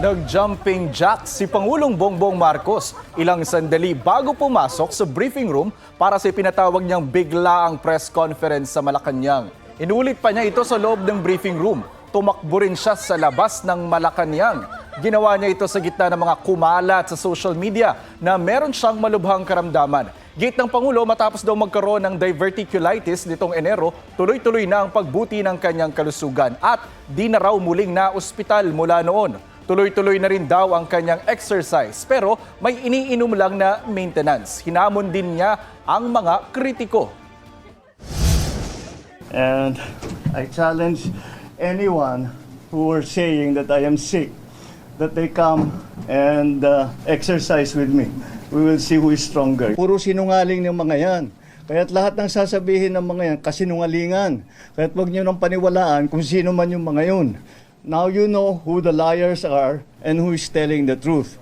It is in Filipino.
Nag-jumping jack si Pangulong Bongbong Marcos ilang sandali bago pumasok sa briefing room para sa pinatawag niyang biglaang press conference sa Malacanang. Inulit pa niya ito sa loob ng briefing room. Tumakbo rin siya sa labas ng Malacanang. Ginawa niya ito sa gitna ng mga kumalat sa social media na meron siyang malubhang karamdaman. Gate ng Pangulo, matapos daw magkaroon ng diverticulitis nitong Enero, tuloy-tuloy na ang pagbuti ng kanyang kalusugan at di na raw muling na ospital mula noon. Tuloy-tuloy na rin daw ang kanyang exercise pero may iniinom lang na maintenance. Hinamon din niya ang mga kritiko. And I challenge anyone who are saying that I am sick, that they come and exercise with me. We will see who is stronger. Puro sinungaling ng mga yan. Kaya't lahat ng sasabihin ng mga yan, kasinungalingan. Kaya't huwag niyo nang paniwalaan kung sino man yung mga yun. Now you know who the liars are and who is telling the truth.